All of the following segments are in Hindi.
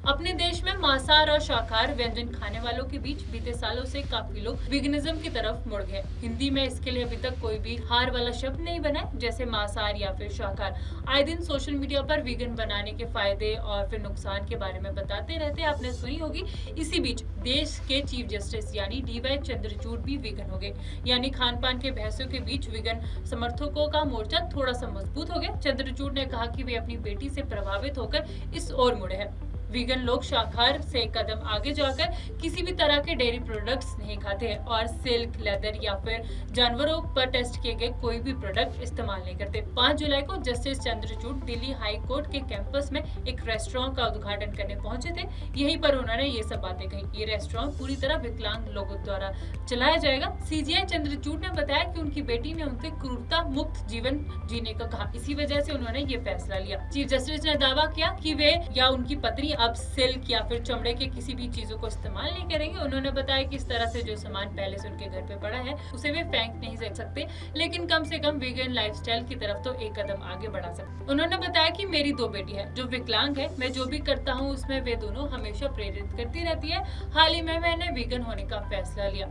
अपने देश में मांसाहार और शाकाहार व्यंजन खाने वालों के बीच बीते सालों से काफी लोग वीगनिज्म की तरफ मुड़ गए। हिंदी में इसके लिए अभी तक कोई भी हार वाला शब्द नहीं बना है, जैसे मांसाहार या फिर शाकाहार। आए दिन सोशल मीडिया पर वीगन बनाने के फायदे और फिर नुकसान के बारे में बताते रहते हैं, आपने सुनी होगी। इसी बीच देश के चीफ जस्टिस यानी डीवाई चंद्रचूड़ भी वीगन हो गए, यानी खान पान के बहसों के बीच वीगन समर्थकों का मोर्चा थोड़ा सा मजबूत हो गया। चंद्रचूड़ ने कहा कि वे अपनी बेटी से प्रभावित होकर इस ओर मुड़े हैं। वीगन लोग शाकाहार से कदम आगे जाकर किसी भी तरह के डेयरी प्रोडक्ट्स नहीं खाते हैं और सिल्क, लेदर या फिर जानवरों पर टेस्ट किए गए कोई भी प्रोडक्ट इस्तेमाल नहीं करते। 5 जुलाई को justice Chandrachud Delhi high court के कैंपस में एक रेस्टोरेंट का उद्घाटन करने पहुंचे थे। यहीं पर उन्होंने ये सब बातें कही। ये रेस्टोरेंट पूरी तरह विकलांग लोगों द्वारा चलाया जाएगा। सीजीआई चंद्रचूड़ ने बताया कि उनकी बेटी ने उनसे क्रूरता मुक्त जीवन जीने को कहा, इसी वजह से उन्होंने ये फैसला लिया। चीफ जस्टिस ने दावा किया कि वे या उनकी पत्नी अब सिल्क या फिर चमड़े के किसी भी चीजों को इस्तेमाल नहीं करेंगे। उन्होंने बताया कि इस तरह से जो सामान पहले से उनके घर पे पड़ा है उसे वे फेंक नहीं सकते, लेकिन कम से कम वीगन लाइफस्टाइल की तरफ तो एक कदम आगे बढ़ा सकते। उन्होंने बताया कि मेरी 2 बेटी है जो विकलांग है, मैं जो भी करता हूँ उसमें वे दोनों हमेशा प्रेरित करती रहती है। हाल ही में मैंने वीगन होने का फैसला लिया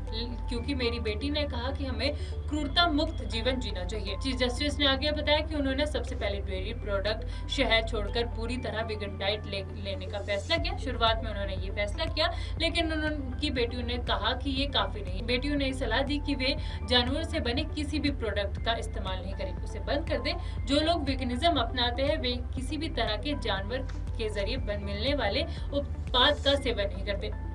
क्योंकि मेरी बेटी ने कहा कि हमें क्रूरता मुक्त जीवन जीना चाहिए। चीफ जस्टिस ने आगे बताया कि उन्होंने सबसे पहले डेयरी प्रोडक्ट, शहद छोड़कर पूरी तरह वीगन डाइट लेने का फैसला किया। शुरुआत में उन्होंने ये फैसला किया, लेकिन उनकी बेटियों ने कहा कि ये काफी नहीं। बेटियों ने सलाह दी कि वे जानवर से बने किसी भी प्रोडक्ट का इस्तेमाल नहीं करें, उसे बंद कर दें। जो लोग वीगनिज्म अपनाते हैं वे किसी भी तरह के जानवर के जरिए मिलने वाले उत्पाद का सेवन नहीं करते।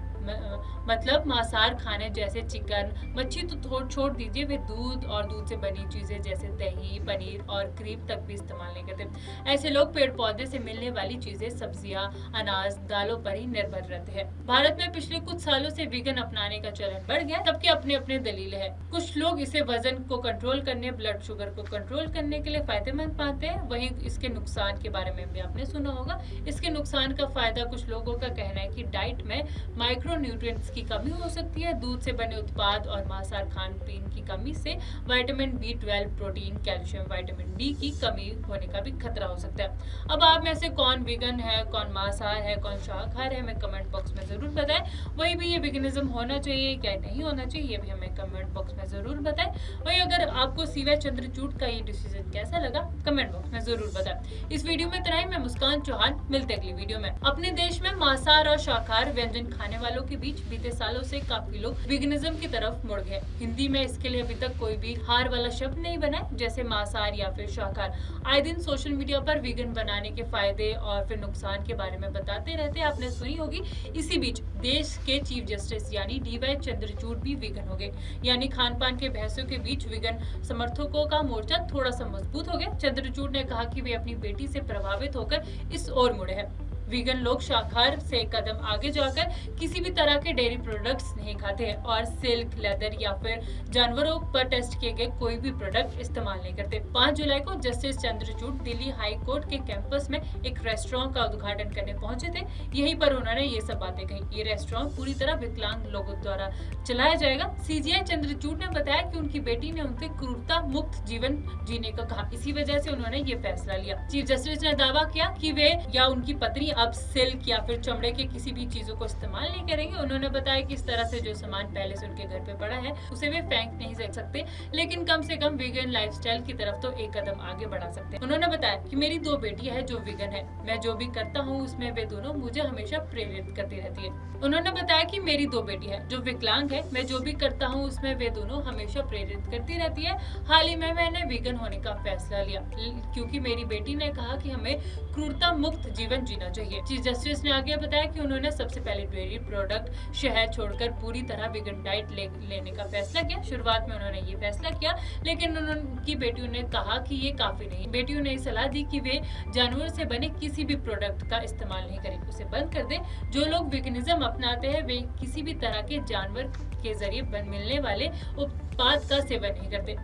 मतलब मांसाहार खाने जैसे चिकन, मच्छी तो छोड़ दीजिए, वे दूध और दूध से बनी चीजें जैसे दही, पनीर और क्रीम तक भी इस्तेमाल नहीं करते। ऐसे लोग पेड़ पौधे से मिलने वाली चीजें, सब्जियां, अनाज, दालों पर ही निर्भर रहते हैं। भारत में पिछले कुछ सालों से वीगन अपनाने का चलन बढ़ गया। सबके अपने अपने दलील है। कुछ लोग इसे वजन को कंट्रोल करने, ब्लड शुगर को कंट्रोल करने के लिए फायदेमंद मानते हैं। वहीं इसके नुकसान के बारे में भी आपने सुना होगा। इसके नुकसान का फायदा कुछ लोगों का कहना है कि डाइट में माइक्रो न्यूट्रिएंट्स की कमी हो सकती है। दूध से बने उत्पाद और मांसाहार खान पीन की कमी से vitamin B12, protein, calcium, vitamin D की कमी होने का भी खतरा हो सकता है। अब आप में से कौन वीगन है, कौन मांसाहार है, कौन शाकाहार है, हमें कमेंट बॉक्स में जरूर बताएं। वही भी ये वीगनिज्म होना चाहिए क्या नहीं होना चाहिए, ये भी हमें कमेंट बॉक्स में जरूर बताएं। वही अगर आपको सीवाई चंद्रचूड़ का ये डिसीजन कैसा लगा, कमेंट बॉक्स में जरूर बताएं। इस वीडियो में इतना ही। मैं मुस्कान चौहान, मिलते अगली वीडियो में। अपने देश में मांसाहार और शाकाहार व्यंजन खाने वालों के बीच बीते सालों से काफी लोग वीगनिज्म की तरफ मुड़ गए। हिंदी में इसके लिए अभी तक कोई भी हार वाला शब्द नहीं बना है, जैसे मांसाहार या फिर शाकाहार। आए दिन सोशल मीडिया पर वीगन बनाने के फायदे और फिर नुकसान के बारे में बताते रहते हैं, आपने सुनी होगी। इसी बीच देश के चीफ जस्टिस यानी डीवाई चंद्रचूड़ भी वीगन हो गए, यानी खान पान के बहसों के बीच वीगन समर्थकों का मोर्चा थोड़ा सा मजबूत हो गया। चंद्रचूड़ ने कहा कि वे अपनी बेटी से प्रभावित होकर इस ओर मुड़े हैं। वीगन लोग शाकाहार से कदम आगे जाकर किसी भी तरह के डेयरी प्रोडक्ट्स नहीं खाते हैं और सिल्क, लेदर या फिर जानवरों पर टेस्ट किए गए कोई भी प्रोडक्ट इस्तेमाल नहीं करते। 5 जुलाई को justice Chandrachud Delhi high court के कैंपस में एक रेस्टोरेंट का उद्घाटन करने पहुंचे थे। यहीं पर उन्होंने ये सब बातें कही। ये रेस्टोरेंट पूरी तरह विकलांग लोगों द्वारा चलाया जाएगा। सीजीआई चंद्रचूड़ ने बताया कि उनकी बेटी ने उनसे क्रूरता मुक्त जीवन जीने को कहा, इसी वजह से उन्होंने ये फैसला लिया। चीफ जस्टिस ने दावा किया कि वे या उनकी पत्नी अब सिल्क या फिर चमड़े के किसी भी चीजों को इस्तेमाल नहीं करेंगे। उन्होंने बताया कि इस तरह से जो सामान पहले से उनके घर पे पड़ा है उसे वे फेंक नहीं सकते, लेकिन कम से कम वीगन लाइफस्टाइल की तरफ तो एक कदम आगे बढ़ा सकते हैं। उन्होंने बताया कि मेरी 2 बेटी है जो वीगन है, मैं जो भी करता हूँ उसमें वे दोनों मुझे हमेशा प्रेरित करती रहती है। उन्होंने बताया कि मेरी 2 बेटी है जो विकलांग है, मैं जो भी करता हूँ उसमें वे दोनों हमेशा प्रेरित करती रहती है। हाल ही में मैंने वीगन होने का फैसला लिया क्योंकि मेरी बेटी ने कहा कि हमें क्रूरता मुक्त जीवन जीना चाहिए। चीफ जस्टिस ने आगे बताया कि उन्होंने सबसे पहले डेयरी प्रोडक्ट, शहद छोड़कर पूरी तरह वीगन डाइट लेने का फैसला किया। शुरुआत में उन्होंने ये फैसला किया, लेकिन उनकी बेटियों ने कहा कि ये काफी नहीं। बेटियों ने सलाह दी कि वे जानवर से बने किसी भी प्रोडक्ट का इस्तेमाल नहीं करें, उसे बंद कर दें। जो लोग वीगनिज्म अपनाते हैं वे किसी भी तरह के जानवर के जरिए मिलने वाले उत्पाद का सेवन नहीं करते।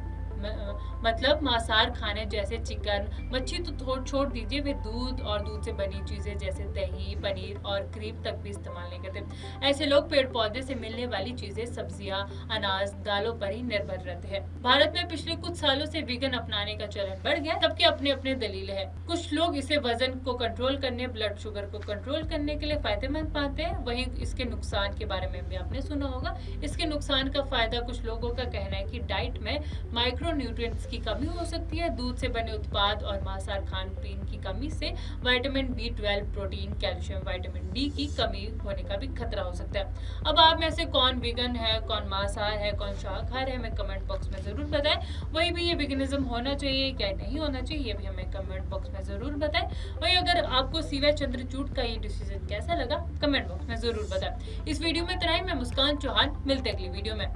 मतलब मांसाहार खाने जैसे चिकन, मच्छी तो छोड़ दीजिए, वे दूध और दूध से बनी चीजें जैसे दही, पनीर और क्रीम तक भी इस्तेमाल नहीं करते। ऐसे लोग पेड़ पौधे से मिलने वाली चीजें, सब्जियां, अनाज, दालों पर ही निर्भर रहते हैं। भारत में पिछले कुछ सालों से वीगन अपनाने का चलन बढ़ गया। सबके अपने अपने दलील है। कुछ लोग इसे वजन को कंट्रोल करने, ब्लड शुगर को कंट्रोल करने के लिए फायदेमंद पाते हैं। वहीं इसके नुकसान के बारे में भी आपने सुना होगा। इसके नुकसान का फायदा, कुछ लोगों का कहना है कि डाइट में माइक्रो न्यूट्रिएंट्स की कमी हो सकती है। दूध से बने उत्पाद और मांसाहार खान पीन की कमी से vitamin B12, protein, calcium, vitamin D की कमी होने का भी खतरा हो सकता है। अब आप में से कौन वीगन है, कौन मांसाहार है, कौन शाकाहार है, हमें कमेंट बॉक्स में जरूर बताएं। वही भी ये वीगनिज्म होना चाहिए क्या नहीं होना चाहिए, ये भी हमें कमेंट बॉक्स में जरूर बताएं। वही अगर आपको सीवाय चंद्रचूड़ का ये डिसीजन कैसा लगा, कमेंट बॉक्स में जरूर बताएं। इस वीडियो में इतना ही। मैं मुस्कान चौहान, मिलते अगली वीडियो में।